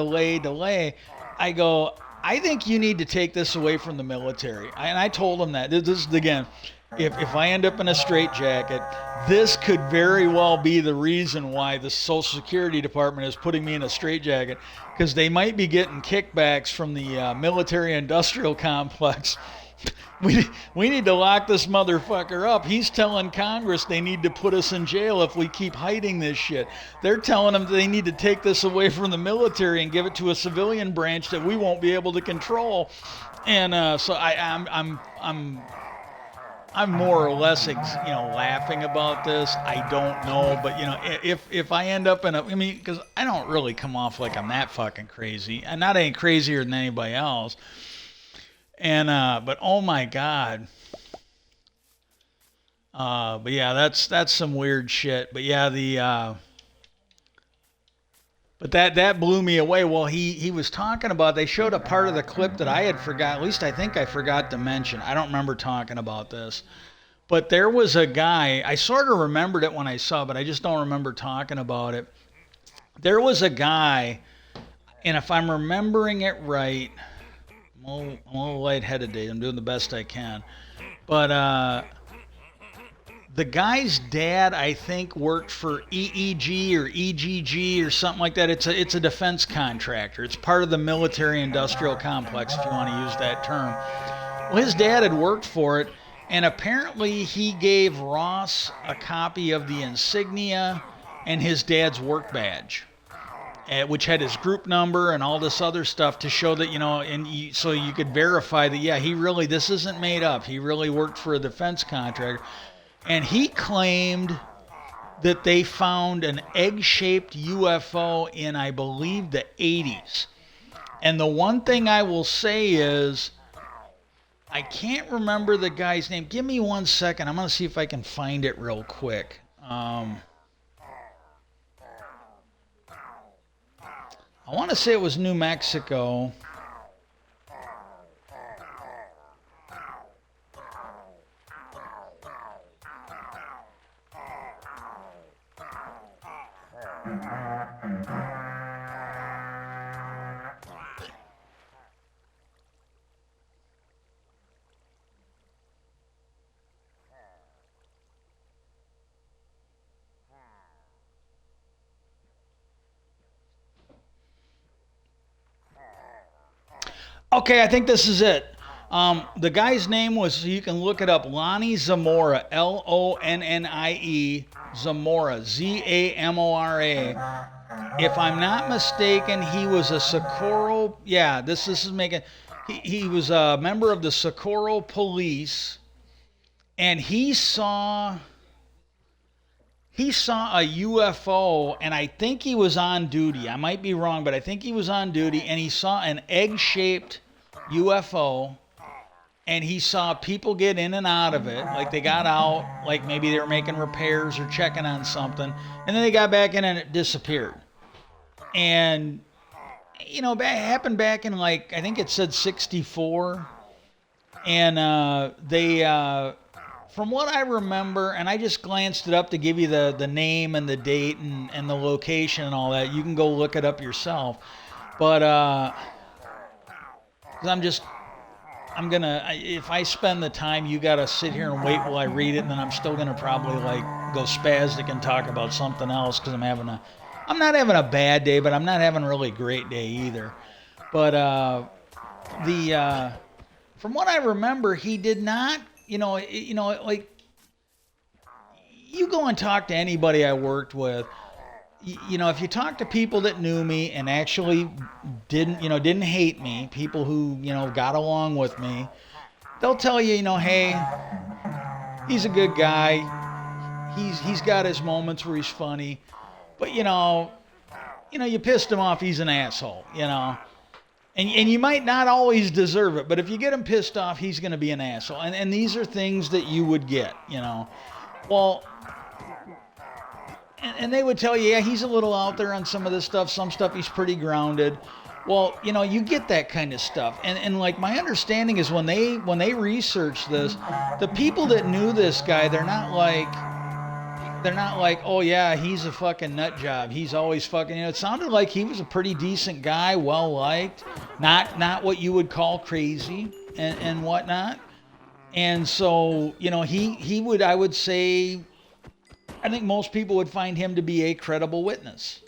I go, I think you need to take this away from the military. And I told them that. This is, again, if I end up in a straitjacket, this could very well be the reason why the Social Security Department is putting me in a straitjacket, because they might be getting kickbacks from the military-industrial complex. We need to lock this motherfucker up. He's telling Congress they need to put us in jail if we keep hiding this shit. They're telling them they need to take this away from the military and give it to a civilian branch that we won't be able to control. And so I'm more or less laughing about this. I don't know, but if I end up because I don't really come off like I'm that fucking crazy. I'm not any crazier than anybody else. And but oh my God. But yeah, that's some weird shit. But yeah, but that blew me away. Well, he was talking about, they showed a part of the clip that I had forgot. At least I think I forgot to mention. I don't remember talking about this. But there was a guy, I sort of remembered it when I saw it, but I just don't remember talking about it. There was a guy, and if I'm remembering it right, I'm a little lightheaded today. I'm doing the best I can. But the guy's dad, I think, worked for EEG or EGG or something like that. It's a defense contractor. It's part of the military-industrial complex, if you want to use that term. Well, his dad had worked for it, And apparently he gave Ross a copy of the insignia and his dad's work badge, which had his group number and all this other stuff to show that, so you could verify that, yeah, this isn't made up. He really worked for a defense contractor. And he claimed that they found an egg-shaped UFO in, I believe, the 80s. And the one thing I will say is, I can't remember the guy's name. Give me 1 second. I'm going to see if I can find it real quick. I want to say it was New Mexico. Okay, I think this is it. The guy's name was, you can look it up, Lonnie Zamora, Lonnie Zamora, Zamora. If I'm not mistaken, he was a Socorro. Yeah, this is making. He was a member of the Socorro police, and he saw a UFO, and I think he was on duty. I might be wrong, but I think he was on duty, and he saw an egg-shaped UFO, and he saw people get in and out of it. Like they got out, like maybe they were making repairs or checking on something, and then they got back in and it disappeared. And, it happened back in, like, I think it said 64, and from what I remember, and I just glanced it up to give you the name and the date and the location and all that. You can go look it up yourself. But if I spend the time, you got to sit here and wait while I read it, and then I'm still going to probably, like, go spastic and talk about something else because I'm not having a bad day, but I'm not having a really great day either. But from what I remember, he did not. Like, you go and talk to anybody I worked with, if you talk to people that knew me and actually didn't hate me, people who, got along with me, they'll tell you, hey, he's a good guy. He's got his moments where he's funny, but, you pissed him off, he's an asshole, And you might not always deserve it, but if you get him pissed off, he's going to be an asshole. And these are things that you would get, Well, and they would tell you, yeah, he's a little out there on some of this stuff. Some stuff he's pretty grounded. Well, you get that kind of stuff. And like my understanding is when they research this, the people that knew this guy, they're not like, oh yeah, he's a fucking nut job. He's always fucking. It sounded like he was a pretty decent guy, well liked, not what you would call crazy and whatnot. And so, he would, I would say, I think most people would find him to be a credible witness.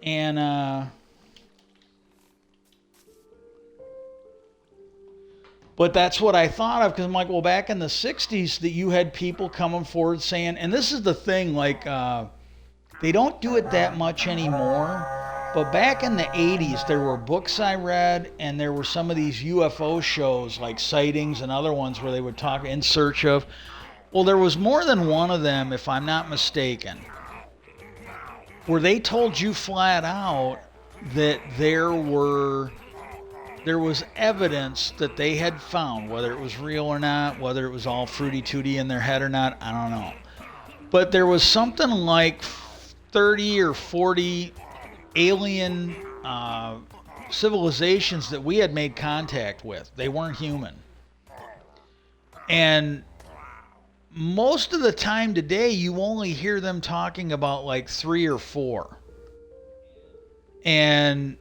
And but that's what I thought of, because I'm like, well, back in the 60s, that you had people coming forward saying, and this is the thing, like, they don't do it that much anymore, but back in the 80s, there were books I read, and there were some of these UFO shows, like Sightings and other ones, where they would talk In Search of. Well, there was more than one of them, if I'm not mistaken, where they told you flat out that there was evidence that they had found, whether it was real or not, whether it was all fruity-tooty in their head or not, I don't know. But there was something like 30 or 40 alien civilizations that we had made contact with. They weren't human. And most of the time today, you only hear them talking about like 3 or 4. And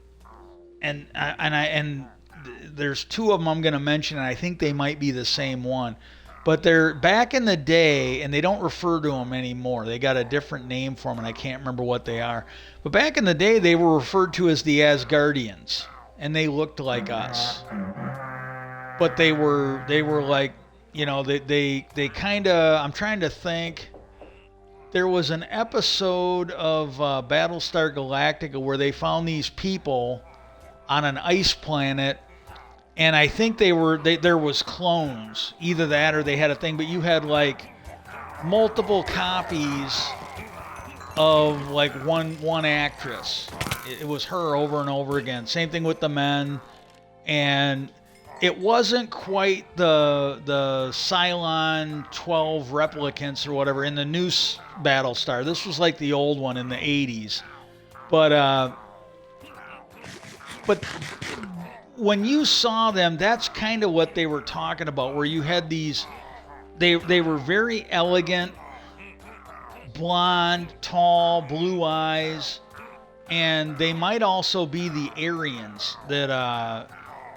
there's 2 of them I'm going to mention, and I think they might be the same one. But they're back in the day, and they don't refer to them anymore. They got a different name for them, and I can't remember what they are. But back in the day, they were referred to as the Asgardians, and they looked like us. But they were like they kind of. I'm trying to think. There was an episode of Battlestar Galactica where they found these people on an ice planet, and I think there was clones, either that or they had a thing, but you had like multiple copies of like one actress. It was her over and over again. Same thing with the men, and it wasn't quite the Cylon 12 replicants or whatever in the new Battlestar. This was like the old one in the 80s. But when you saw them, that's kind of what they were talking about. Where you had these, they were very elegant, blonde, tall, blue eyes, and they might also be the Aryans that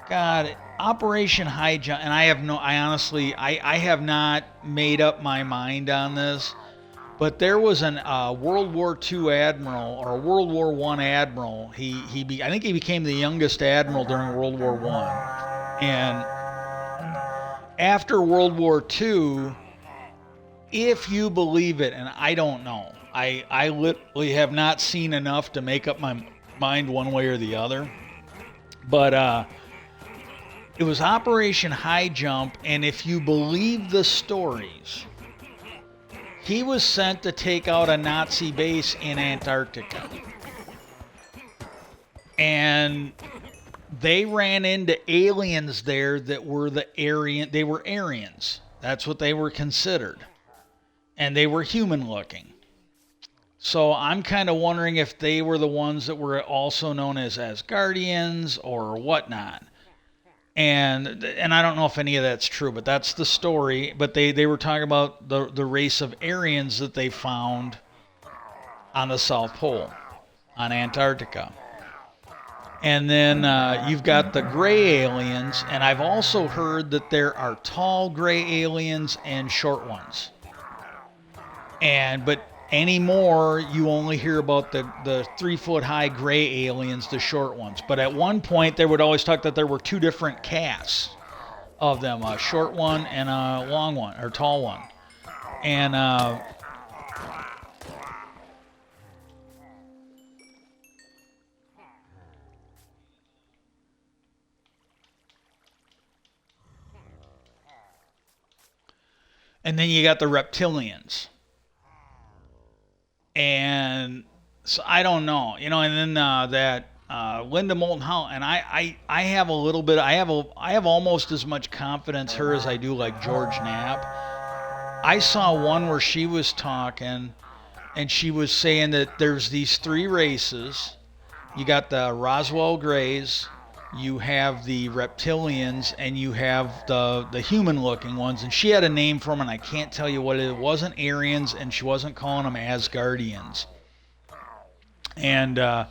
God, Operation High Jump, and I honestly, I have not made up my mind on this, but there was an World War II admiral or a World War One admiral. I think he became the youngest admiral during World War One, and after World War II, if you believe it, and I don't know, I literally have not seen enough to make up my mind one way or the other, but it was Operation High Jump, and if you believe the stories, he was sent to take out a Nazi base in Antarctica. And they ran into aliens there that were they were Aryans. That's what they were considered. And they were human looking. So I'm kind of wondering if they were the ones that were also known as Asgardians or whatnot. And I don't know if any of that's true, but that's the story. But they were talking about the race of Aryans that they found on the South Pole, on Antarctica. And then you've got the gray aliens, and I've also heard that there are tall gray aliens and short ones. But anymore, you only hear about the 3 foot high gray aliens, the short ones. But at one point, they would always talk that there were two different castes of them, a short one and a long one, or tall one. And and then you got the reptilians. And so I don't know, and then that Linda Moulton Howe, and I have a little bit, I have almost as much confidence her as I do like George Knapp. I saw one where she was talking, and she was saying that there's these three races. You got the Roswell Greys, you have the reptilians, and you have the human-looking ones. And she had a name for them, and I can't tell you what it wasn't Aryans, and she wasn't calling them Asgardians. And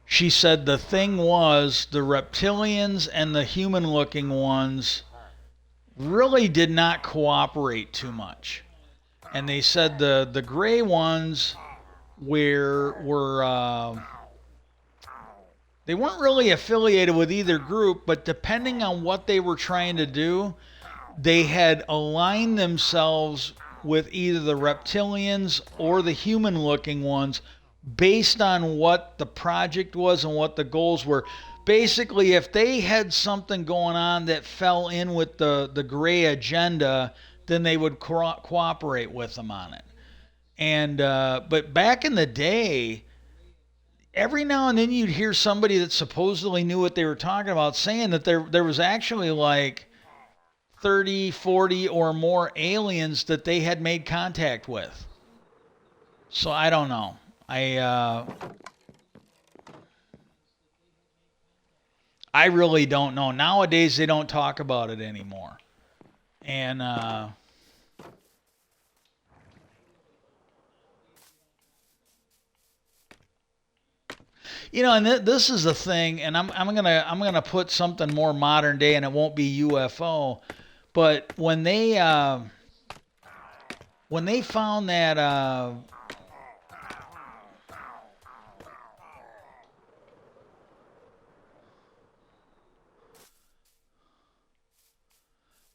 she said the thing was the reptilians and the human-looking ones really did not cooperate too much. And they said the gray ones were they weren't really affiliated with either group, but depending on what they were trying to do, they had aligned themselves with either the reptilians or the human looking ones based on what the project was and what the goals were. Basically, if they had something going on that fell in with the gray agenda, then they would cooperate with them on it. And but back in the day, every now and then you'd hear somebody that supposedly knew what they were talking about saying that there was actually like 30, 40 or more aliens that they had made contact with. So I don't know. I really don't know. Nowadays they don't talk about it anymore. And and this is the thing, and I'm gonna put something more modern day, and it won't be UFO, but when they found that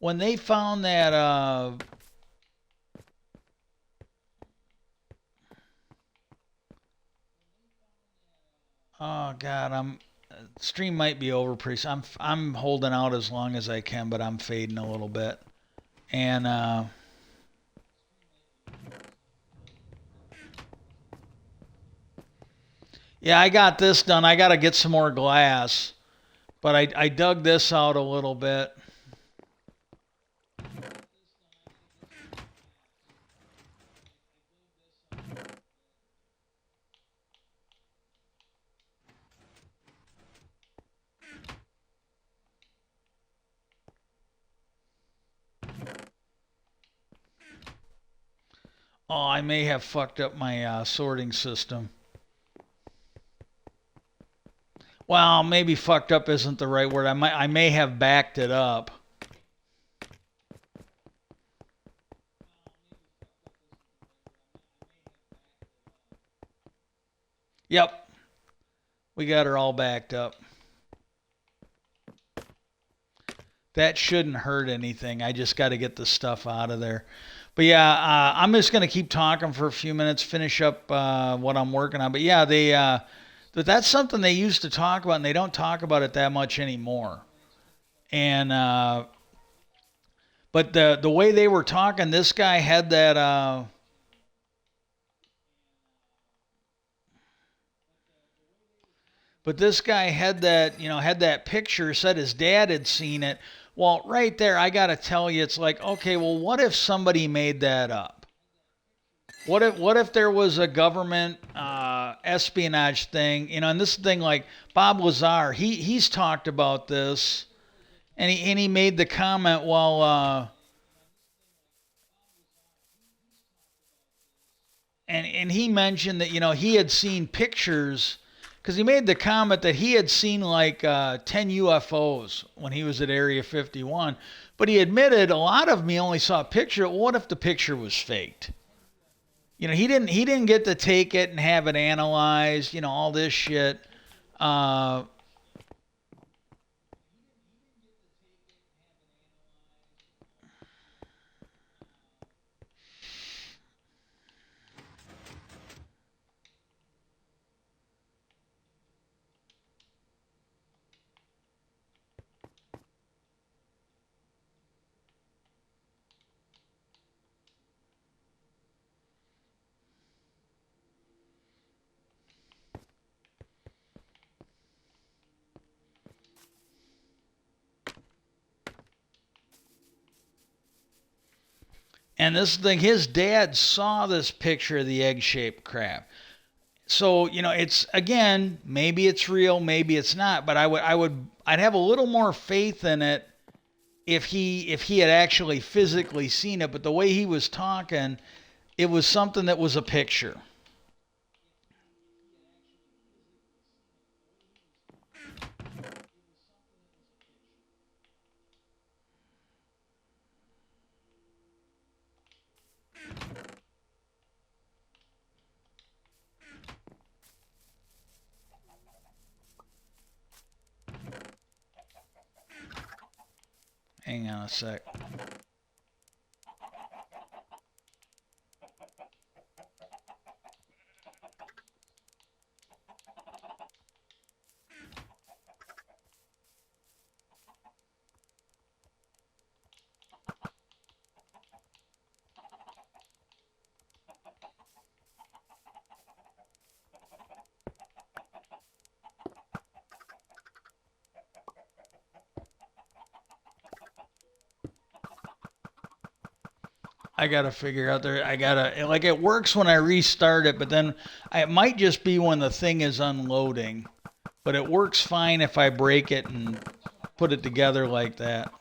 when they found that oh god, I'm stream might be over pretty soon. I'm holding out as long as I can, but I'm fading a little bit. And yeah, I got this done. I got to get some more glass, but I dug this out a little bit. Oh, I may have fucked up my sorting system. Well, maybe fucked up isn't the right word. I may have backed it up. Yep, we got her all backed up. That shouldn't hurt anything. I just got to get the stuff out of there. But yeah, I'm just gonna keep talking for a few minutes, finish up what I'm working on. But yeah, but that's something they used to talk about, and they don't talk about it that much anymore. And but the way they were talking, this guy had that. But this guy had that, had that picture, said his dad had seen it. Well, right there, I got to tell you, it's like, okay, well, what if somebody made that up? What if there was a government espionage thing, and this thing like Bob Lazar, he's talked about this, and he made the comment, well, and he mentioned that he had seen pictures because he made the comment that he had seen like 10 UFOs when he was at Area 51, but he admitted a lot of them he only saw a picture. What if the picture was faked? He didn't get to take it and have it analyzed. All this shit. Uh, and this thing, his dad saw this picture of the egg-shaped crab. So it's again, maybe it's real, maybe it's not, but I'd have a little more faith in it if he had actually physically seen it. But the way he was talking, it was something that was a picture. Hang on a sec. I gotta figure out there. I gotta like it works when I restart it, but then it might just be when the thing is unloading. But it works fine if I break it and put it together like that.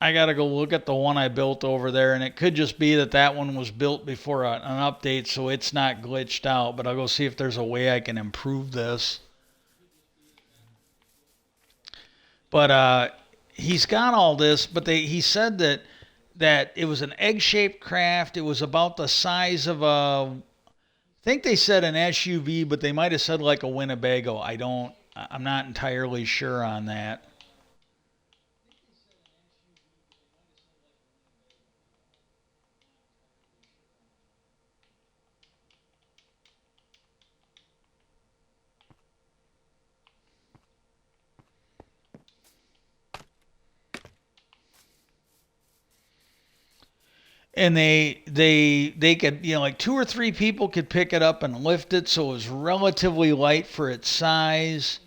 I gotta go look at the one I built over there, and it could just be that one was built before an update, so it's not glitched out. But I'll go see if there's a way I can improve this. But he's got all this. But he said that it was an egg-shaped craft. It was about the size of a. I think they said an SUV, but they might have said like a Winnebago. I'm not entirely sure on that. And they could, like two or three people could pick it up and lift it, so it was relatively light for its size.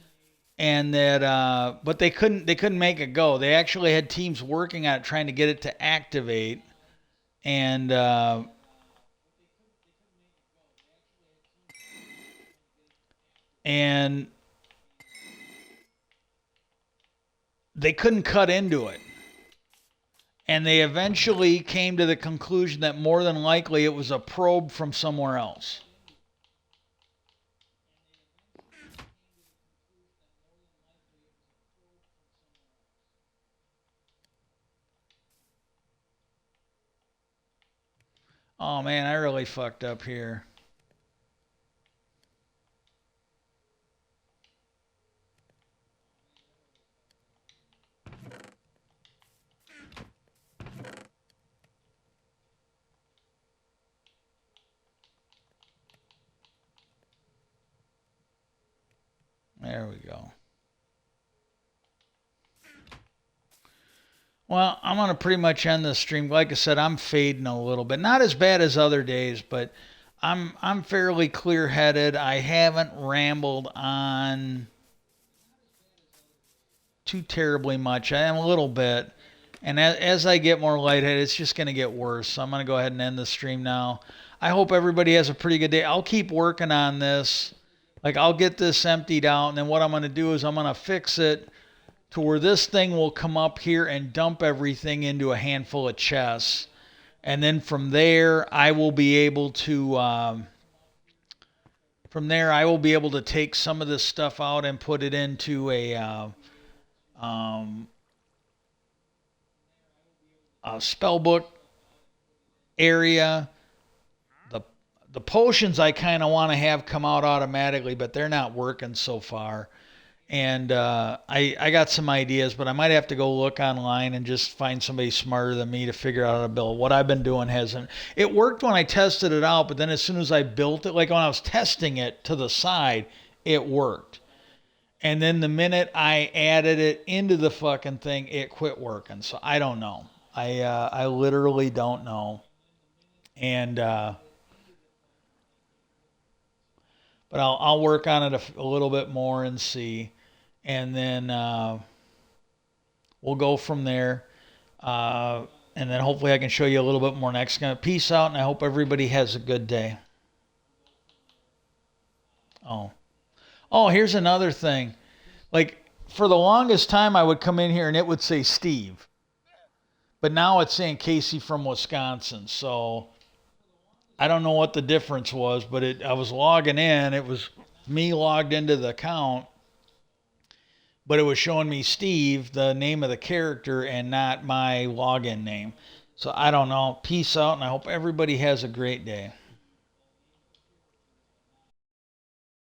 And that, but they couldn't make it go. They actually had teams working on it, trying to get it to activate, and and they couldn't cut into it. And they eventually came to the conclusion that more than likely it was a probe from somewhere else. Oh man, I really fucked up here. There we go. Well, I'm gonna pretty much end the stream. Like I said, I'm fading a little bit. Not as bad as other days, but I'm fairly clear-headed. I haven't rambled on too terribly much. I am a little bit. And as I get more lightheaded, it's just going to get worse. So I'm going to go ahead and end the stream now. I hope everybody has a pretty good day. I'll keep working on this. Like, I'll get this emptied out. And then what I'm going to do is I'm going to fix it to where this thing will come up here and dump everything into a handful of chests. And then from there, I will be able to take some of this stuff out and put it into um, a spell book area. The the potions I kind of want to have come out automatically, but they're not working so far. And I got some ideas, but I might have to go look online and just find somebody smarter than me to figure out how to build. What I've been doing hasn't. It worked when I tested it out, but then as soon as I built it, like when I was testing it to the side, it worked. And then the minute I added it into the fucking thing, it quit working. So I don't know. I literally don't know. And but I'll work on it a little bit more and see, and then we'll go from there. And then hopefully I can show you a little bit more next. Peace out, and I hope everybody has a good day. Oh, oh, here's another thing. Like for the longest time, I would come in here and it would say Steve, but now it's saying Casey from Wisconsin. So I don't know what the difference was, but I was logging in. It was me logged into the account, but it was showing me Steve, the name of the character, and not my login name. So I don't know. Peace out, and I hope everybody has a great day.